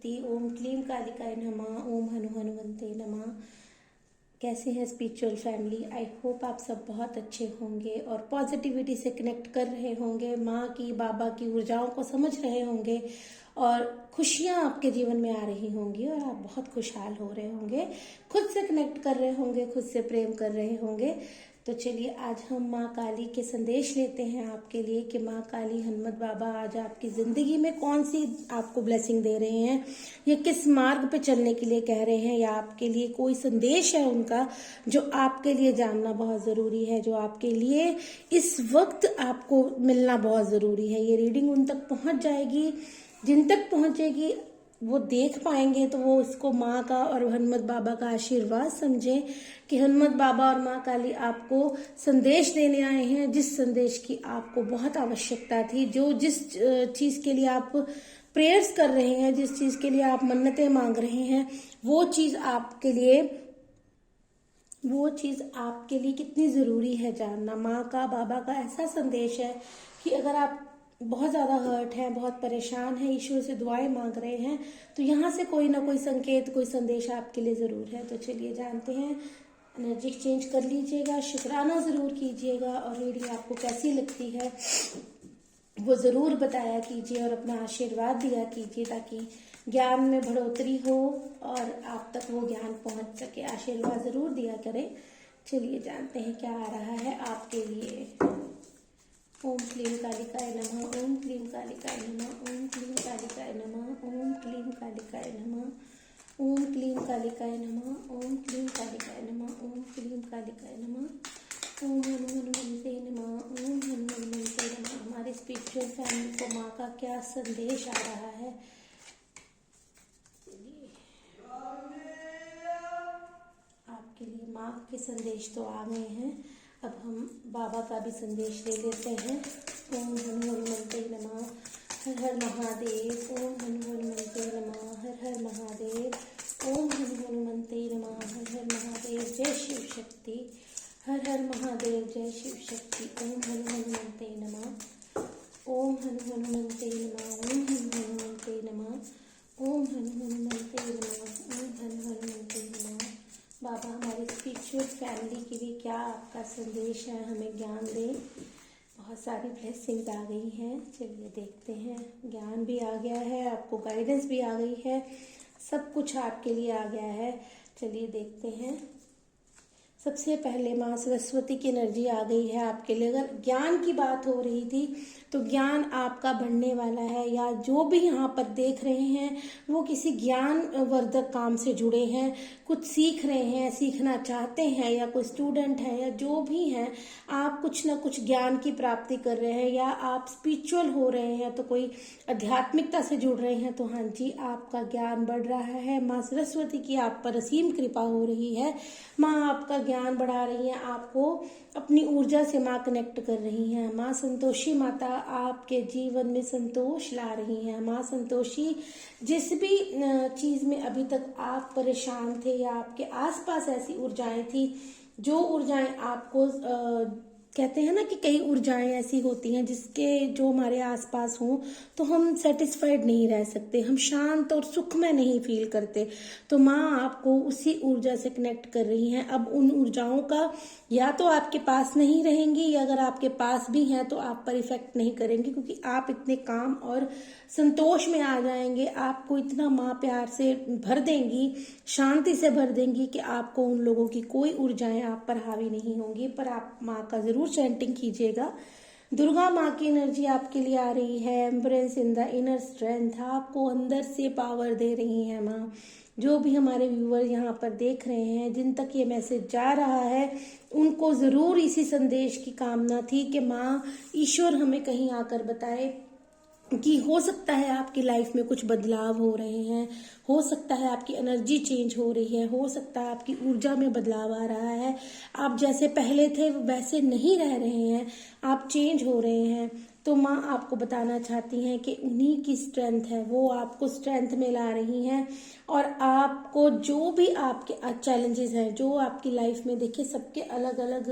शक्ति। ओम क्लीम कालिकाय नमः। ओम हनुमन्ते नमः। कैसे हैं स्पिरिचुअल फैमिली? आई होप आप सब बहुत अच्छे होंगे और पॉजिटिविटी से कनेक्ट कर रहे होंगे, माँ की बाबा की ऊर्जाओं को समझ रहे होंगे और खुशियाँ आपके जीवन में आ रही होंगी और आप बहुत खुशहाल हो रहे होंगे, खुद से कनेक्ट कर रहे होंगे, खुद से प्रेम कर रहे होंगे। तो चलिए आज हम माँ काली के संदेश लेते हैं आपके लिए कि माँ काली हनुमत बाबा आज आपकी ज़िंदगी में कौन सी आपको ब्लेसिंग दे रहे हैं, या किस मार्ग पे चलने के लिए कह रहे हैं, या आपके लिए कोई संदेश है उनका जो आपके लिए जानना बहुत ज़रूरी है, जो आपके लिए इस वक्त आपको मिलना बहुत ज़रूरी है। ये रीडिंग उन तक पहुँच जाएगी, जिन तक पहुँचेगी वो देख पाएंगे तो वो इसको माँ का और हनुमत बाबा का आशीर्वाद समझें कि हनुमत बाबा और माँ काली आपको संदेश देने आए हैं, जिस संदेश की आपको बहुत आवश्यकता थी, जो जिस चीज़ के लिए आप प्रेयर्स कर रहे हैं, जिस चीज़ के लिए आप मन्नतें मांग रहे हैं, वो चीज़ आपके लिए कितनी ज़रूरी है जानना। माँ का बाबा का ऐसा संदेश है कि अगर आप बहुत ज़्यादा हर्ट हैं, बहुत परेशान हैं, ईश्वर से दुआएं मांग रहे हैं, तो यहाँ से कोई ना कोई संकेत, कोई संदेश आपके लिए ज़रूर है। तो चलिए जानते हैं, एनर्जी एक्सचेंज कर लीजिएगा, शुक्राना ज़रूर कीजिएगा और रीडिंग आपको कैसी लगती है वो ज़रूर बताया कीजिए और अपना आशीर्वाद दिया कीजिए ताकि ज्ञान में बढ़ोतरी हो और आप तक वो ज्ञान पहुँच सके। आशीर्वाद ज़रूर दिया करें। चलिए जानते हैं क्या आ रहा है आपके लिए। ओम क्लीम कालिकाय नमः। ओम क्लीम कालिकाय नमः। ओम क्लीम कालिकाय नमः। ओम क्लीम कालिकाय नमः। ओम क्लीम कालिकाय नमः। ओम क्लीम कालिकाय नमः। ओम क्लीम कालिकाय नमः। ओम हनुमन्ते नमः। ओम हनुमन्ते नमः। हमारे स्पिरिचुअल फैमिली को माँ का क्या संदेश आ रहा है? आपके लिए माँ के संदेश तो आ गए हैं, अब हम बाबा का भी संदेश ले लेते हैं। ओम हनुमन्ते नमः। हर हर महादेव। ओम हनुमन्ते नमः। हर हर महादेव। ओम हनुमन्ते नमः। हर हर महादेव। जय शिव शक्ति। हर हर महादेव। जय शिव शक्ति। ओम हनुमन्ते नमः। ओम हनुमन्ते नमः। ओम हनुमन्ते नमः। ओम हनुमन्ते नमः। ओम हनुमन्ते नमः। बाबा हमारी स्पिरिचुअल फैमिली के लिए क्या आपका संदेश है, हमें ज्ञान दें। बहुत सारी ब्लेसिंग्स आ गई हैं, चलिए देखते हैं। ज्ञान भी आ गया है, आपको गाइडेंस भी आ गई है, सब कुछ आपके लिए आ गया है। चलिए देखते हैं। सबसे पहले माँ सरस्वती की एनर्जी आ गई है आपके लिए। अगर ज्ञान की बात हो रही थी तो ज्ञान आपका बढ़ने वाला है, या जो भी यहाँ पर देख रहे हैं वो किसी ज्ञान वर्धक काम से जुड़े हैं, कुछ सीख रहे हैं, सीखना चाहते हैं, या कोई स्टूडेंट है या जो भी हैं, आप कुछ ना कुछ ज्ञान की प्राप्ति कर रहे हैं, या आप स्पिरिचुअल हो रहे हैं तो कोई आध्यात्मिकता से जुड़ रहे हैं, तो हाँ जी आपका ज्ञान बढ़ रहा है। माँ सरस्वती की आप पर असीम कृपा हो रही है। माँ आपका ज्ञान बढ़ा रही है, आपको अपनी ऊर्जा से माँ कनेक्ट कर रही हैं। माँ संतोषी माता आपके जीवन में संतोष ला रही हैं। माँ संतोषी जिस भी चीज़ में अभी तक आप परेशान थे या आपके आसपास ऐसी ऊर्जाएं थी, जो ऊर्जाएं आपको कहते हैं ना कि कई ऊर्जाएं ऐसी होती हैं जिसके जो हमारे आसपास हों तो हम सेटिस्फाइड नहीं रह सकते, हम शांत और सुख में नहीं फील करते। तो माँ आपको उसी ऊर्जा से कनेक्ट कर रही हैं। अब उन ऊर्जाओं का या तो आपके पास नहीं रहेंगी, या अगर आपके पास भी हैं तो आप पर इफेक्ट नहीं करेंगे, क्योंकि आप इतने काम और संतोष में आ जाएंगे। आपको इतना माँ प्यार से भर देंगी, शांति से भर देंगी कि आपको उन लोगों की कोई ऊर्जाएं आप पर हावी नहीं होंगी। पर आप माँ का जरूर चैंटिंग कीजिएगा। दुर्गा माँ की एनर्जी आपके लिए आ रही है। Embrace in the inner strength, आपको अंदर से पावर दे रही है माँ। जो भी हमारे व्यूअर यहाँ पर देख रहे हैं, जिन तक ये मैसेज जा रहा है, उनको ज़रूर इसी संदेश की कामना थी कि माँ ईश्वर हमें कहीं आकर बताए कि हो सकता है आपकी लाइफ में कुछ बदलाव हो रहे हैं, हो सकता है आपकी एनर्जी चेंज हो रही है, हो सकता है आपकी ऊर्जा में बदलाव आ रहा है, आप जैसे पहले थे वैसे नहीं रह रहे हैं, आप चेंज हो रहे हैं। तो माँ आपको बताना चाहती हैं कि उन्हीं की स्ट्रेंथ है, वो आपको स्ट्रेंथ में ला रही हैं। और आपको जो भी आपके चैलेंजेस हैं, जो आपकी लाइफ में, देखिए सबके अलग अलग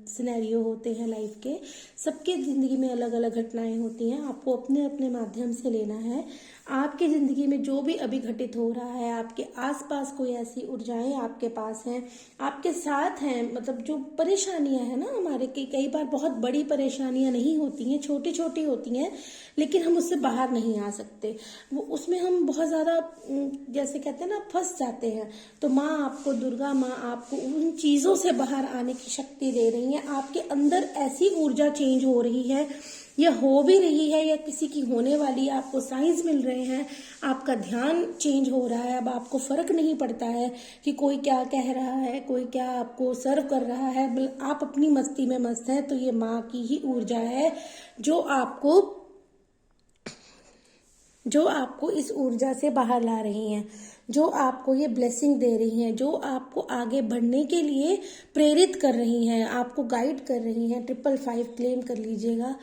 सिनेरियो होते हैं लाइफ के, सबके ज़िंदगी में अलग अलग घटनाएं होती हैं, आपको अपने अपने माध्यम से लेना है। आपकी ज़िंदगी में जो भी अभी घटित हो रहा है, आपके आसपास कोई ऐसी ऊर्जाएं आपके पास हैं, आपके साथ हैं, मतलब जो परेशानियां हैं ना हमारे, कई बार बहुत बड़ी परेशानियां नहीं होती हैं, छोटी छोटी होती हैं, लेकिन हम उससे बाहर नहीं आ सकते। वो उसमें हम बहुत ज़्यादा जैसे कहते हैं ना फंस जाते हैं। तो माँ आपको, दुर्गा माँ आपको उन चीज़ों से बाहर आने की शक्ति दे रही है। आपके अंदर ऐसी ऊर्जा चेंज हो रही है, या हो भी रही है, या किसी की होने वाली है, आपको साइंस मिल रहे हैं, आपका ध्यान चेंज हो रहा है। अब आपको फर्क नहीं पड़ता है कि कोई क्या कह रहा है, कोई क्या आपको सर्व कर रहा है, आप अपनी मस्ती में मस्त हैं। तो ये माँ की ही ऊर्जा है जो आपको इस ऊर्जा से बाहर ला रही हैं, जो आपको ये ब्लेसिंग दे रही हैं, जो आपको आगे बढ़ने के लिए प्रेरित कर रही हैं, आपको गाइड कर रही हैं। 555 क्लेम कर लीजिएगा।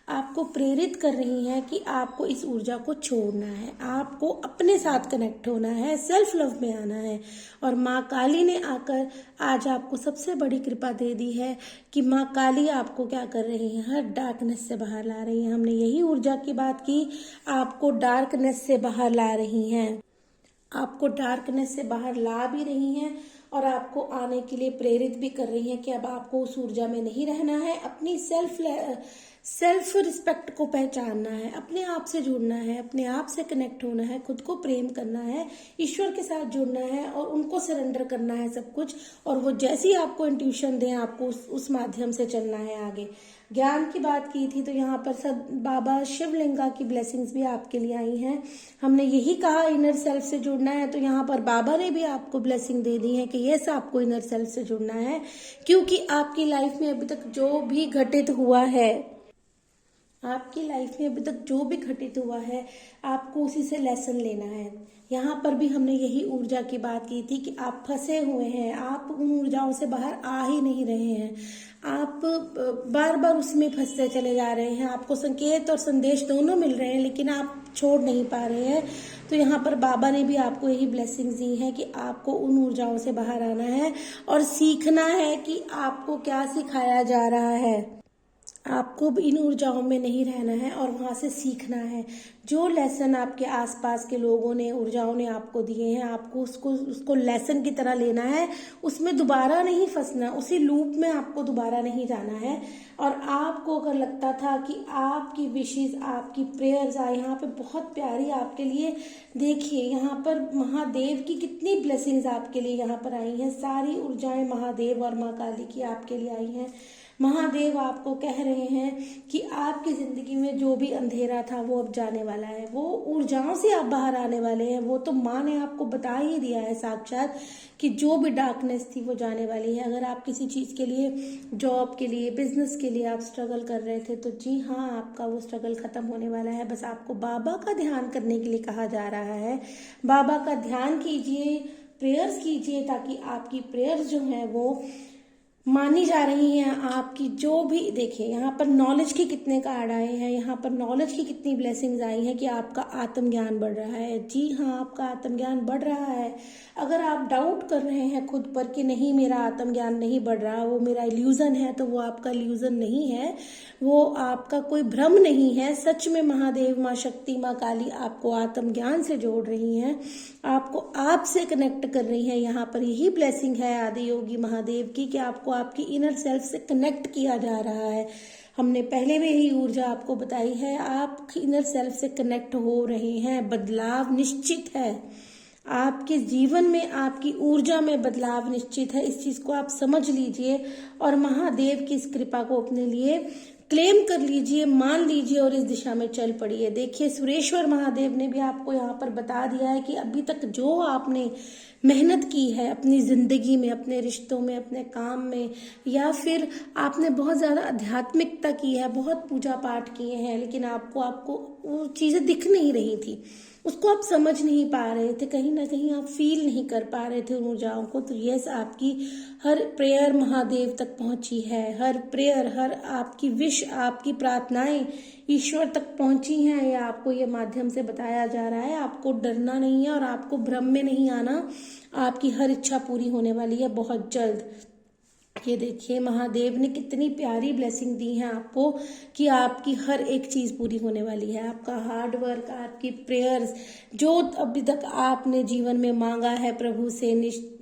आपको प्रेरित कर रही हैं कि आपको इस ऊर्जा को छोड़ना है, आपको अपने साथ कनेक्ट होना है, सेल्फ लव में आना है। और माँ काली ने आकर आज आपको सबसे बड़ी कृपा दे दी है कि माँ काली आपको क्या कर रही है, हर डार्कनेस से बाहर ला रही है। हमने यही ऊर्जा की बात की, आपको डार्कनेस से बाहर ला रही हैं, आपको डार्कनेस से बाहर ला भी रही हैं, और आपको आने के लिए प्रेरित भी कर रही हैं कि अब आपको उस ऊर्जा में नहीं रहना है। अपनी सेल्फ रिस्पेक्ट को पहचानना है, अपने आप से जुड़ना है, अपने आप से कनेक्ट होना है, खुद को प्रेम करना है, ईश्वर के साथ जुड़ना है और उनको सरेंडर करना है सब कुछ। और वो जैसी आपको इंट्यूशन दें, आपको उस माध्यम से चलना है आगे। ज्ञान की बात की थी तो यहाँ पर सब बाबा शिवलिंगा की ब्लेसिंग्स भी आपके लिए आई हैं। हमने यही कहा इनर सेल्फ से जुड़ना है, तो यहाँ पर बाबा ने भी आपको ब्लेसिंग दे दी है कि यस, आपको इनर सेल्फ से जुड़ना है, क्योंकि आपकी लाइफ में अभी तक जो भी घटित हुआ है, आपकी लाइफ में अभी तक जो भी घटित हुआ है, आपको उसी से लेसन लेना है। यहाँ पर भी हमने यही ऊर्जा की बात की थी कि आप फंसे हुए हैं, आप उन ऊर्जाओं से बाहर आ ही नहीं रहे हैं, आप बार बार उसमें फंसते चले जा रहे हैं। आपको संकेत और संदेश दोनों मिल रहे हैं, लेकिन आप छोड़ नहीं पा रहे हैं। तो यहाँ पर बाबा ने भी आपको यही ब्लेसिंग्स दी है कि आपको उन ऊर्जाओं से बाहर आना है और सीखना है कि आपको क्या सिखाया जा रहा है। आपको इन ऊर्जाओं में नहीं रहना है और वहाँ से सीखना है। जो लेसन आपके आसपास के लोगों ने, ऊर्जाओं ने आपको दिए हैं, आपको उसको लेसन की तरह लेना है, उसमें दोबारा नहीं फंसना, उसी लूप में आपको दोबारा नहीं जाना है। और आपको अगर लगता था कि आपकी विशेष, आपकी प्रेयर्स यहाँ पे बहुत प्यारी आपके लिए, देखिए यहाँ पर महादेव की कितनी ब्लेसिंग्स आपके लिए यहाँ पर आई हैं। सारी ऊर्जाएं महादेव और माँ काली की आपके लिए आई हैं। महादेव आपको कह रहे हैं कि आपकी जिंदगी में जो भी अंधेरा था वो अब जाने वाला है, वो ऊर्जाओं से आप बाहर आने वाले हैं। वो तो माँ ने आपको बता ही दिया है साक्षात कि जो भी डार्कनेस थी वो जाने वाली है। अगर आप किसी चीज़ के लिए, जॉब के लिए, बिजनेस के लिए आप स्ट्रगल कर रहे थे, तो जी हाँ, आपका वो स्ट्रगल खत्म होने वाला है। बस आपको बाबा का ध्यान करने के लिए कहा जा रहा है। बाबा का ध्यान कीजिए, प्रेयर्स कीजिए, ताकि आपकी प्रेयर्स जो हैं वो मानी जा रही हैं। आपकी जो भी, देखिए यहाँ पर नॉलेज के कितने कार्ड आए हैं, यहाँ पर नॉलेज की कितनी ब्लेसिंग्स आई हैं कि आपका आत्मज्ञान बढ़ रहा है। जी हाँ, आपका आत्मज्ञान बढ़ रहा है। अगर आप डाउट कर रहे हैं खुद पर कि नहीं मेरा आत्मज्ञान नहीं बढ़ रहा, वो मेरा इल्यूजन है, तो वो आपका इल्यूजन नहीं है, वो आपका कोई भ्रम नहीं है। सच में महादेव, माँ शक्ति, माँ काली आपको आत्मज्ञान से जोड़ रही हैं, आपको आपसे कनेक्ट कर रही हैं। यहाँ पर यही ब्लेसिंग है आदि योगी महादेव की कि आपको आपकी इनर सेल्फ से कनेक्ट किया जा रहा है। हमने पहले भी यही ऊर्जा आपको बताई है, आप इनर सेल्फ से कनेक्ट हो रहे हैं। बदलाव निश्चित है आपके जीवन में, आपकी ऊर्जा में बदलाव निश्चित है। इस चीज को आप समझ लीजिए और महादेव की इस कृपा को अपने लिए क्लेम कर लीजिए, मान लीजिए और इस दिशा में चल पड़िए। देखिए, सुरेश्वर महादेव ने भी आपको यहाँ पर बता दिया है कि अभी तक जो आपने मेहनत की है अपनी जिंदगी में, अपने रिश्तों में, अपने काम में, या फिर आपने बहुत ज्यादा आध्यात्मिकता की है, बहुत पूजा पाठ किए हैं, लेकिन आपको वो चीजें दिख नहीं रही थी, उसको आप समझ नहीं पा रहे थे, कहीं ना कहीं आप फील नहीं कर पा रहे थे उन ऊर्जाओं को। तो यस, आपकी हर प्रेयर महादेव तक पहुंची है, हर प्रेयर, हर आपकी विश, आपकी प्रार्थनाएं ईश्वर तक पहुंची हैं। या आपको ये माध्यम से बताया जा रहा है, आपको डरना नहीं है और आपको भ्रम में नहीं आना। आपकी हर इच्छा पूरी होने वाली है बहुत जल्द। ये देखिए महादेव ने कितनी प्यारी ब्लेसिंग दी है आपको कि आपकी हर एक चीज पूरी होने वाली है। आपका हार्ड वर्क, आपकी प्रेयर्स, जो अभी तक आपने जीवन में मांगा है प्रभु से,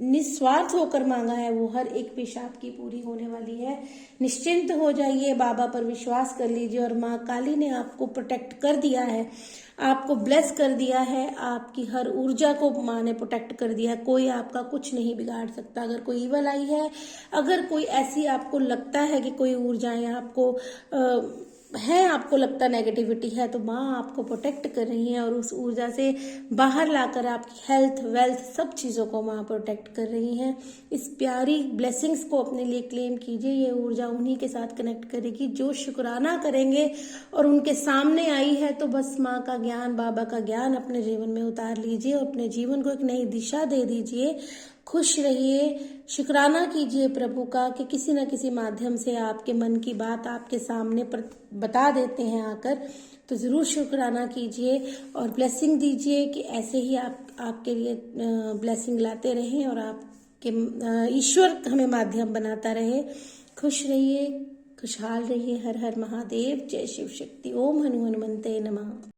निस्वार्थ होकर मांगा है, वो हर एक विश आपकी पूरी होने वाली है। निश्चिंत हो जाइए, बाबा पर विश्वास कर लीजिए और माँ काली ने आपको प्रोटेक्ट कर दिया है, आपको ब्लेस कर दिया है, आपकी हर ऊर्जा को माँ ने प्रोटेक्ट कर दिया है। कोई आपका कुछ नहीं बिगाड़ सकता। अगर कोई ईवल आई है, अगर कोई ऐसी आपको लगता है कि कोई ऊर्जाएं आपको है, आपको लगता नेगेटिविटी है, तो माँ आपको प्रोटेक्ट कर रही है और उस ऊर्जा से बाहर लाकर आपकी हेल्थ, वेल्थ, सब चीज़ों को माँ प्रोटेक्ट कर रही हैं। इस प्यारी ब्लेसिंग्स को अपने लिए क्लेम कीजिए। ये ऊर्जा उन्हीं के साथ कनेक्ट करेगी जो शुक्राना करेंगे और उनके सामने आई है। तो बस माँ का ज्ञान, बाबा का ज्ञान अपने जीवन में उतार लीजिए और अपने जीवन को एक नई दिशा दे दीजिए। खुश रहिए, शुक्राना कीजिए प्रभु का कि किसी न किसी माध्यम से आपके मन की बात आपके सामने पर बता देते हैं आकर। तो ज़रूर शुक्राना कीजिए और ब्लेसिंग दीजिए कि ऐसे ही आपके लिए ब्लेसिंग लाते रहें और आपके ईश्वर हमें माध्यम बनाता रहे। खुश रहिए, खुशहाल रहिए। हर हर महादेव, जय शिव शक्ति। ओम हनु हनुमंते नमः।